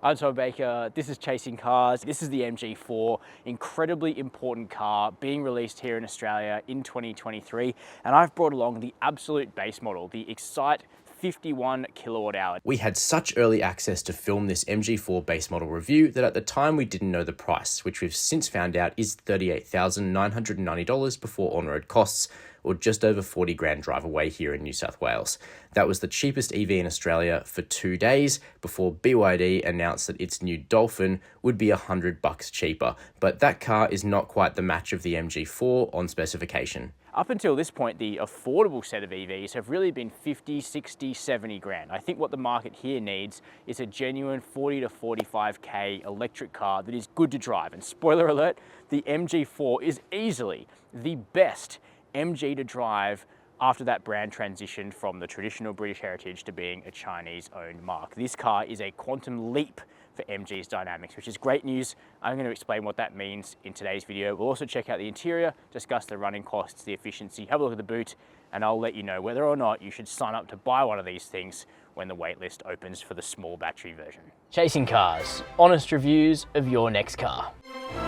I'm Tom Baker, this is Chasing Cars, this is the MG4, incredibly important car being released here in Australia in 2023, and I've brought along the absolute base model, the Excite 51kWh. We had such early access to film this MG4 base model review that at the time we didn't know the price, which we've since found out is $38,990 before on-road costs, or just over 40 grand drive away here in New South Wales. That was the cheapest EV in Australia for 2 days before BYD announced that its new Dolphin would be $100 cheaper. But that car is not quite the match of the MG4 on specification. Up until this point, the affordable set of EVs have really been 50, 60, 70 grand. I think what the market here needs is a genuine 40 to 45k electric car that is good to drive. And spoiler alert, the MG4 is easily the best MG to drive after that brand transitioned from the traditional British heritage to being a Chinese-owned marque. This car is a quantum leap for MG's dynamics, which is great news. I'm going to explain what that means in today's video. We'll also check out the interior, discuss the running costs, the efficiency, have a look at the boot, and I'll let you know whether or not you should sign up to buy one of these things when the waitlist opens for the small battery version. Chasing Cars, honest reviews of your next car.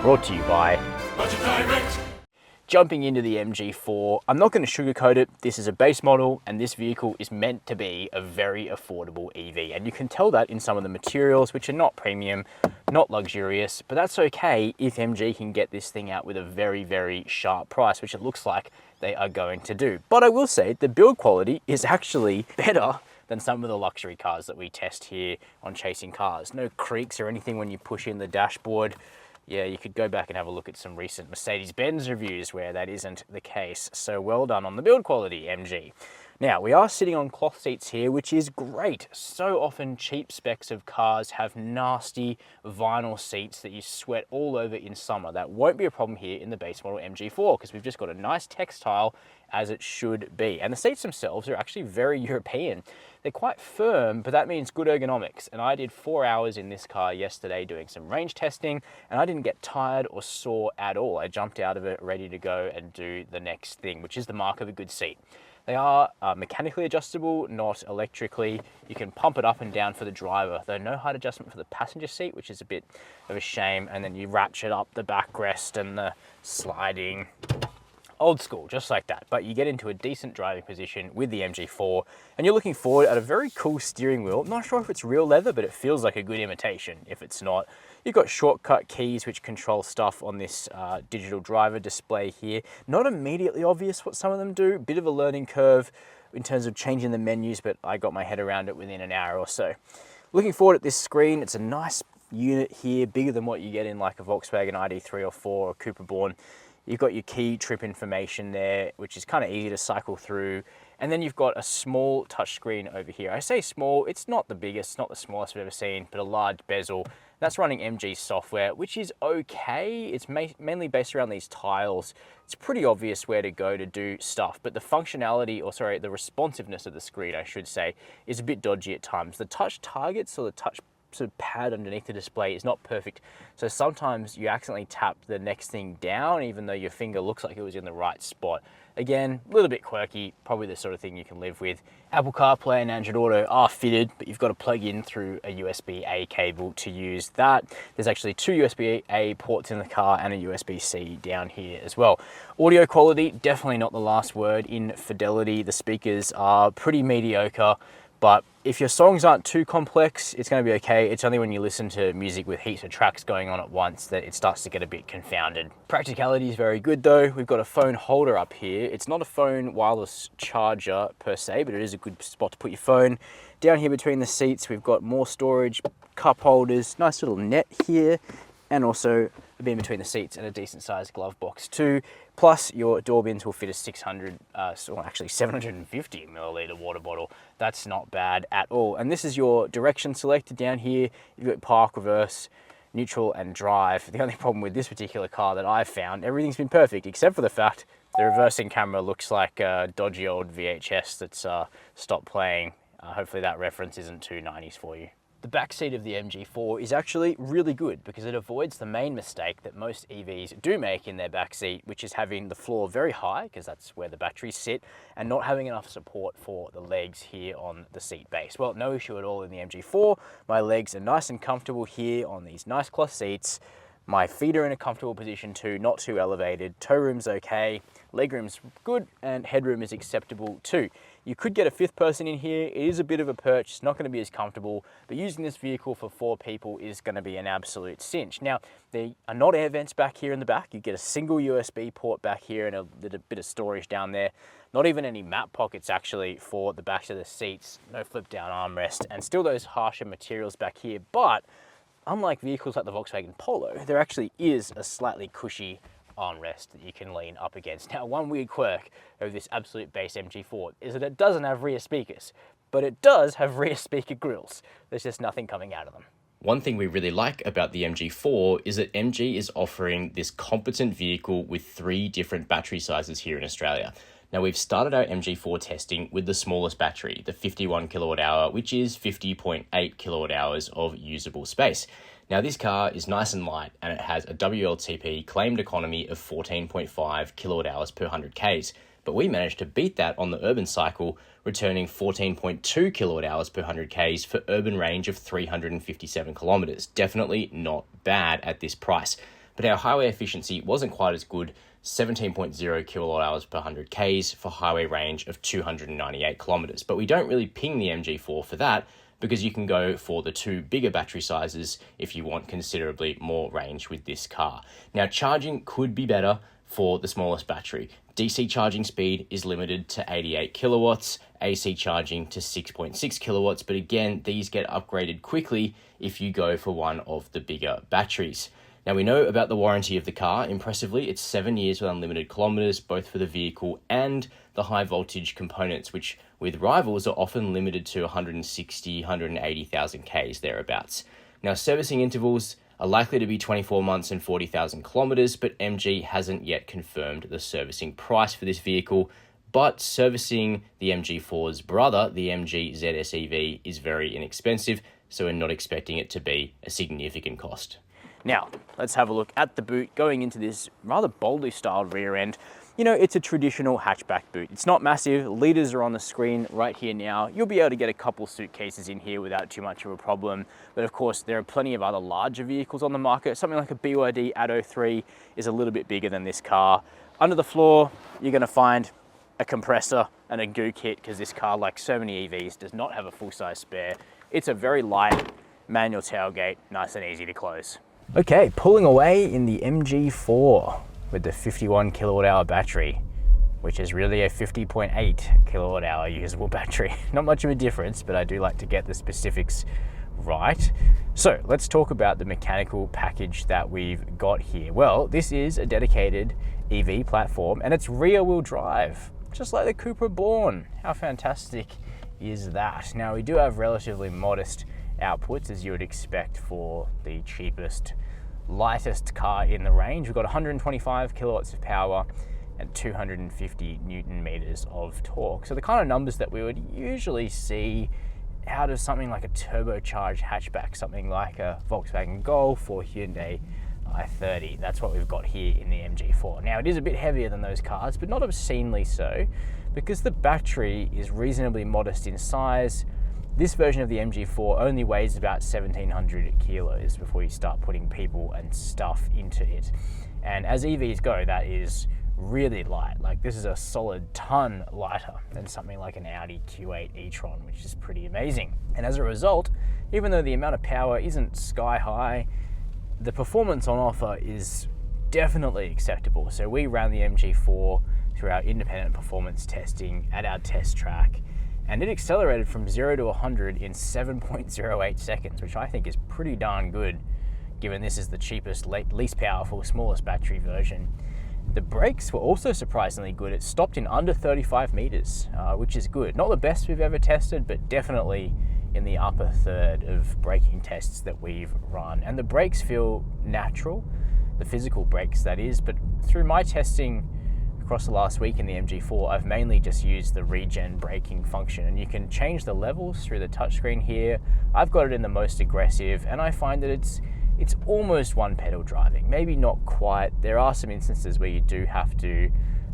Brought to you by Budget Direct. Jumping into the MG4, I'm not going to sugarcoat it. This is a base model and this vehicle is meant to be a very affordable EV. And you can tell that in some of the materials, which are not premium, not luxurious, but that's okay if MG can get this thing out with a very, very sharp price, which it looks like they are going to do. But I will say the build quality is actually better than some of the luxury cars that we test here on Chasing Cars. No creaks or anything when you push in the dashboard. Yeah, you could go back and have a look at some recent Mercedes-Benz reviews where that isn't the case. So well done on the build quality, MG. Now, we are sitting on cloth seats here, which is great. So often cheap specs of cars have nasty vinyl seats that you sweat all over in summer. That won't be a problem here in the base model MG4 because we've just got a nice textile as it should be. And the seats themselves are actually very European. They're quite firm, but that means good ergonomics. And I did 4 hours in this car yesterday doing some range testing, and I didn't get tired or sore at all. I jumped out of it ready to go and do the next thing, which is the mark of a good seat. They are mechanically adjustable, not electrically. You can pump it up and down for the driver, though no height adjustment for the passenger seat, which is a bit of a shame. And then you ratchet up the backrest and the sliding. Old school, just like that. But you get into a decent driving position with the MG4 and you're looking forward at a very cool steering wheel. I'm not sure if it's real leather, but it feels like a good imitation if it's not. You've got shortcut keys which control stuff on this digital driver display here. Not immediately obvious what some of them do. Bit of a learning curve in terms of changing the menus, but I got my head around it within an hour or so. Looking forward at this screen, it's a nice unit here, bigger than what you get in like a Volkswagen ID3 or 4 or Cooper Born. You've got your key trip information there, which is kind of easy to cycle through. And then you've got a small touchscreen over here. I say small, it's not the biggest, it's not the smallest I've ever seen, but a large bezel. That's running MG software, which is okay. It's mainly based around these tiles. It's pretty obvious where to go to do stuff, but the functionality, or sorry, the responsiveness of the screen, I should say, is a bit dodgy at times. The touch targets or the touch sort of pad underneath the display is not perfect. So sometimes you accidentally tap the next thing down, even though your finger looks like it was in the right spot. Again, a little bit quirky, probably the sort of thing you can live with. Apple CarPlay and Android Auto are fitted, but you've got to plug in through a USB-A cable to use that. There's actually 2 USB-A ports in the car and a USB-C down here as well. Audio quality, definitely not the last word in fidelity. The speakers are pretty mediocre, but if your songs aren't too complex, it's going to be okay. It's only when you listen to music with heaps of tracks going on at once that it starts to get a bit confounded. Practicality is very good though. We've got a phone holder up here. It's not a phone wireless charger per se, but it is a good spot to put your phone. Down here between the seats, we've got more storage, cup holders, nice little net here, and also a bin between the seats and a decent sized glove box too. Plus your door bins will fit a 750 milliliter water bottle. That's not bad at all. And this is your direction selector down here. You've got park, reverse, neutral and drive. The only problem with this particular car that I've found, everything's been perfect except for the fact the reversing camera looks like a dodgy old VHS that's stopped playing. Hopefully that reference isn't too 90s for you. The back seat of the MG4 is actually really good because it avoids the main mistake that most EVs do make in their back seat, which is having the floor very high, because that's where the batteries sit, and not having enough support for the legs here on the seat base. Well, no issue at all in the MG4. My legs are nice and comfortable here on these nice cloth seats. My feet are in a comfortable position too, not too elevated. Toe room's okay, leg room's good, and headroom is acceptable too. You could get a fifth person in here. It is a bit of a perch, it's not going to be as comfortable, but using this vehicle for 4 people is going to be an absolute cinch. Now, there are not air vents back here in the back. You get a single USB port back here and a little bit of storage down there. Not even any map pockets actually for the backs of the seats. No flip down armrest, and still those harsher materials back here, but unlike vehicles like the Volkswagen Polo, there actually is a slightly cushy armrest that you can lean up against. Now, one weird quirk of this absolute base MG4 is that it doesn't have rear speakers, but it does have rear speaker grills. There's just nothing coming out of them. One thing we really like about the MG4 is that MG is offering this competent vehicle with 3 different battery sizes here in Australia. Now, we've started our MG4 testing with the smallest battery, the 51kWh, which is 50.8 kWh of usable space. Now, this car is nice and light, and it has a WLTP claimed economy of 14.5 kWh per 100 Ks. But we managed to beat that on the urban cycle, returning 14.2 kWh per 100 Ks for urban range of 357 kilometers. Definitely not bad at this price. But our highway efficiency wasn't quite as good, 17.0 kWh per 100 Ks for highway range of 298 kilometers. But we don't really ping the MG4 for that, because you can go for the 2 bigger battery sizes if you want considerably more range with this car. Now, charging could be better for the smallest battery. DC charging speed is limited to 88 kilowatts, AC charging to 6.6 kilowatts, but again, these get upgraded quickly if you go for one of the bigger batteries. Now, we know about the warranty of the car. Impressively, it's 7 years with unlimited kilometers, both for the vehicle and the high voltage components, which with rivals are often limited to 160, 180,000 Ks thereabouts. Now, servicing intervals are likely to be 24 months and 40,000 kilometers, but MG hasn't yet confirmed the servicing price for this vehicle. But servicing the MG4's brother, the MG ZS EV, is very inexpensive, so we're not expecting it to be a significant cost. Now, let's have a look at the boot going into this rather boldly styled rear end. You know, it's a traditional hatchback boot. It's not massive. Liters are on the screen right here now. You'll be able to get a couple suitcases in here without too much of a problem. But of course, there are plenty of other larger vehicles on the market. Something like a BYD Atto 3 is a little bit bigger than this car. Under the floor, you're gonna find a compressor and a goo kit, because this car, like so many EVs, does not have a full-size spare. It's a very light manual tailgate, nice and easy to close. Okay, pulling away in the MG4 with the 51kWh battery, which is really a 50.8 kilowatt-hour usable battery. Not much of a difference, but I do like to get the specifics right. So let's talk about the mechanical package that we've got here. Well, this is a dedicated EV platform, and it's rear-wheel drive, just like the Cupra Born. How fantastic is that? Now, we do have relatively modest outputs, as you would expect for the cheapest, lightest car in the range. We've got 125 kilowatts of power and 250 Newton meters of torque. So the kind of numbers that we would usually see out of something like a turbocharged hatchback, something like a Volkswagen Golf or Hyundai i30. That's what we've got here in the MG4. Now, it is a bit heavier than those cars, but not obscenely so, because the battery is reasonably modest in size. This version of the MG4 only weighs about 1,700 kilos before you start putting people and stuff into it. And as EVs go, that is really light. Like, this is a solid ton lighter than something like an Audi Q8 e-tron, which is pretty amazing. And as a result, even though the amount of power isn't sky high, the performance on offer is definitely acceptable. So we ran the MG4 through our independent performance testing at our test track, and it accelerated from 0 to 100 in 7.08 seconds, which I think is pretty darn good, given this is the cheapest, least powerful, smallest battery version. The brakes were also surprisingly good. It stopped in under 35 meters, which is good. Not the best we've ever tested, but definitely in the upper third of braking tests that we've run. And the brakes feel natural, the physical brakes that is, but through my testing across the last week in the MG4, I've mainly just used the regen braking function, and you can change the levels through the touchscreen here. I've got it in the most aggressive, and I find that it's almost one pedal driving, maybe not quite. There are some instances where you do have to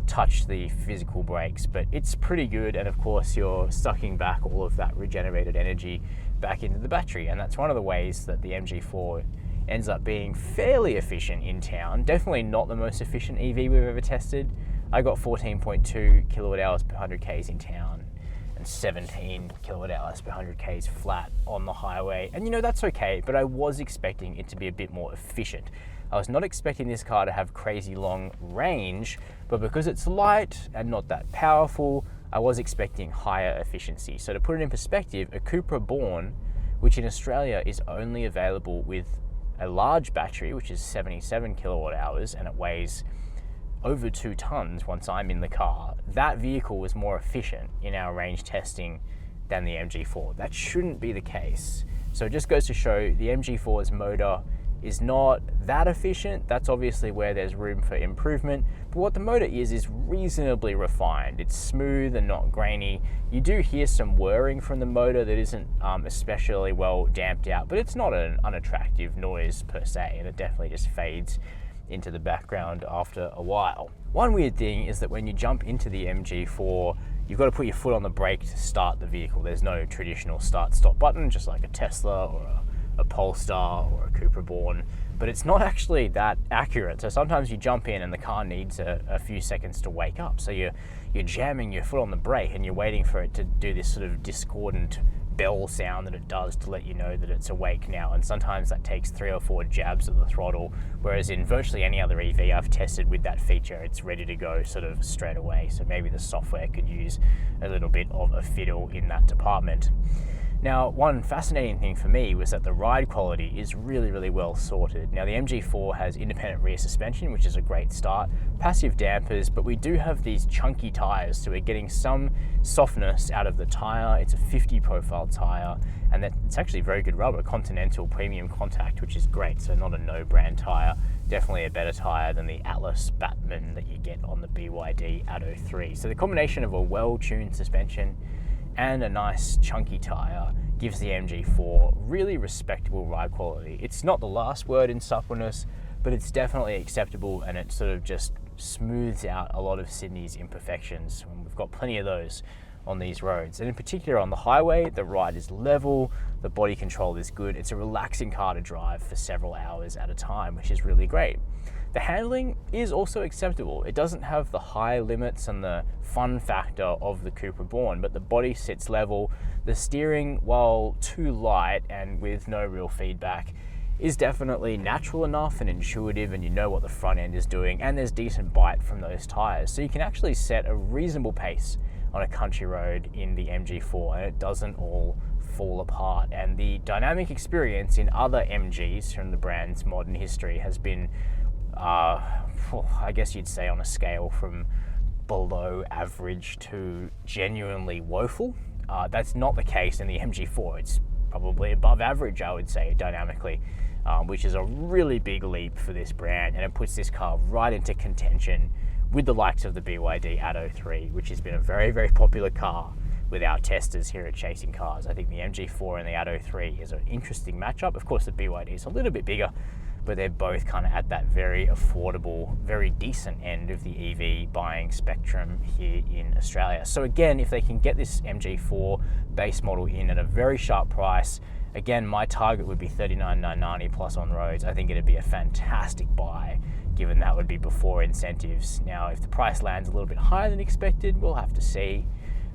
touch the physical brakes, but it's pretty good. And of course, you're sucking back all of that regenerated energy back into the battery, and that's one of the ways that the MG4 ends up being fairly efficient in town. Definitely not the most efficient EV we've ever tested. I got 14.2 kilowatt hours per 100 Ks in town and 17 kilowatt hours per 100 Ks flat on the highway. And that's okay, but I was expecting it to be a bit more efficient. I was not expecting this car to have crazy long range, but because it's light and not that powerful, I was expecting higher efficiency. So to put it in perspective, a Cupra Born, which in Australia is only available with a large battery, which is 77 kilowatt hours, and it weighs over 2 tons once I'm in the car, that vehicle was more efficient in our range testing than the MG4. That shouldn't be the case. So it just goes to show the MG4's motor is not that efficient. That's obviously where there's room for improvement, but what the motor is reasonably refined. It's smooth and not grainy. You do hear some whirring from the motor that isn't especially well damped out, but it's not an unattractive noise per se, and it definitely just fades into the background after a while. One weird thing is that when you jump into the MG4, you've got to put your foot on the brake to start the vehicle. There's no traditional start-stop button, just like a Tesla or a Polestar or a Cupra Born, but it's not actually that accurate. So sometimes you jump in and the car needs a few seconds to wake up. So you're jamming your foot on the brake and you're waiting for it to do this sort of discordant bell sound that it does to let you know that it's awake now. And sometimes that takes 3 or 4 jabs of the throttle, whereas in virtually any other EV I've tested with that feature, it's ready to go sort of straight away. So maybe the software could use a little bit of a fiddle in that department. Now, one fascinating thing for me was that the ride quality is really, really well sorted. Now, the MG4 has independent rear suspension, which is a great start, passive dampers, but we do have these chunky tires, so we're getting some softness out of the tire. It's a 50 profile tire, and it's actually very good rubber, Continental premium contact, which is great, so not a no-brand tire. Definitely a better tire than the Atlas Batman that you get on the BYD Atto 3. So the combination of a well-tuned suspension and a nice chunky tire gives the MG4 really respectable ride quality. It's not the last word in suppleness, but it's definitely acceptable, and it sort of just smooths out a lot of Sydney's imperfections. And we've got plenty of those on these roads. And in particular on the highway, the ride is level, the body control is good. It's a relaxing car to drive for several hours at a time, which is really great. The handling is also acceptable. It doesn't have the high limits and the fun factor of the Cupra Born, but the body sits level. The steering, while too light and with no real feedback, is definitely natural enough and intuitive, and you know what the front end is doing, and there's decent bite from those tires. So you can actually set a reasonable pace on a country road in the MG4, and it doesn't all fall apart. And the dynamic experience in other MGs from the brand's modern history has been I guess you'd say on a scale from below average to genuinely woeful. That's not the case in the MG4. It's probably above average, I would say, dynamically, which is a really big leap for this brand, and it puts this car right into contention with the likes of the BYD Atto 3, which has been a very, very popular car with our testers here at Chasing Cars. I think the MG4 and the Atto 3 is an interesting matchup. Of course, the BYD is a little bit bigger, but they're both kind of at that very affordable, very decent end of the EV buying spectrum here in Australia. So again, if they can get this MG4 base model in at a very sharp price, again, my target would be $39,990 plus on roads. I think it'd be a fantastic buy, given that would be before incentives. Now, if the price lands a little bit higher than expected, we'll have to see.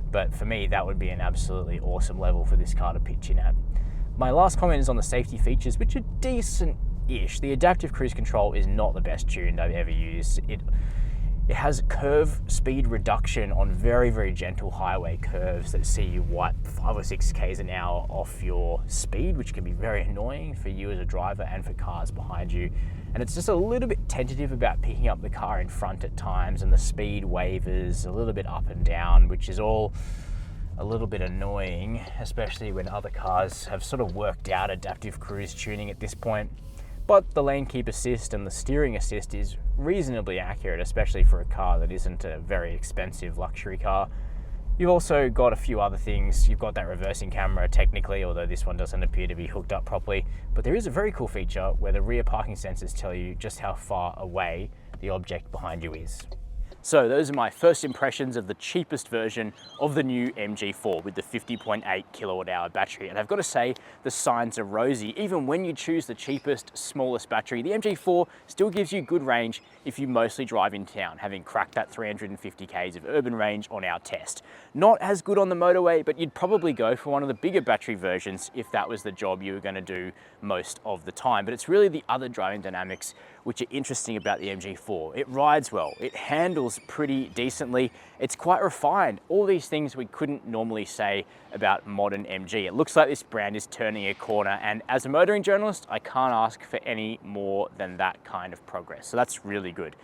But for me, that would be an absolutely awesome level for this car to pitch in at. My last comment is on the safety features, which are decent-ish. The adaptive cruise control is not the best tuned I've ever used. It has curve speed reduction on very, very gentle highway curves that see you wipe 5 or 6 k's an hour off your speed, which can be very annoying for you as a driver and for cars behind you. And it's just a little bit tentative about picking up the car in front at times, and the speed wavers a little bit up and down, which is all a little bit annoying, especially when other cars have sort of worked out adaptive cruise tuning at this point. but the lane keep assist and the steering assist is reasonably accurate, especially for a car that isn't a very expensive luxury car. You've also got a few other things. You've got that reversing camera technically, although this one doesn't appear to be hooked up properly. But there is a very cool feature where the rear parking sensors tell you just how far away the object behind you is. So those are my first impressions of the cheapest version of the new MG4 with the 50.8 kilowatt hour battery. And I've got to say, the signs are rosy. Even when you choose the cheapest, smallest battery, the MG4 still gives you good range if you mostly drive in town, having cracked that 350 k's of urban range on our test. Not as good on the motorway, but you'd probably go for one of the bigger battery versions if that was the job you were going to do most of the time. But it's really the other driving dynamics which are interesting about the MG4. It rides well, it handles pretty decently, it's quite refined. All these things we couldn't normally say about modern MG. It looks like this brand is turning a corner, and as a motoring journalist, I can't ask for any more than that kind of progress. So that's really good.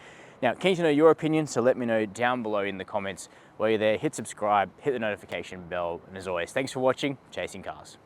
Now, keen to know your opinion, so let me know down below in the comments. While you're there, hit subscribe, hit the notification bell, and as always, thanks for watching Chasing Cars.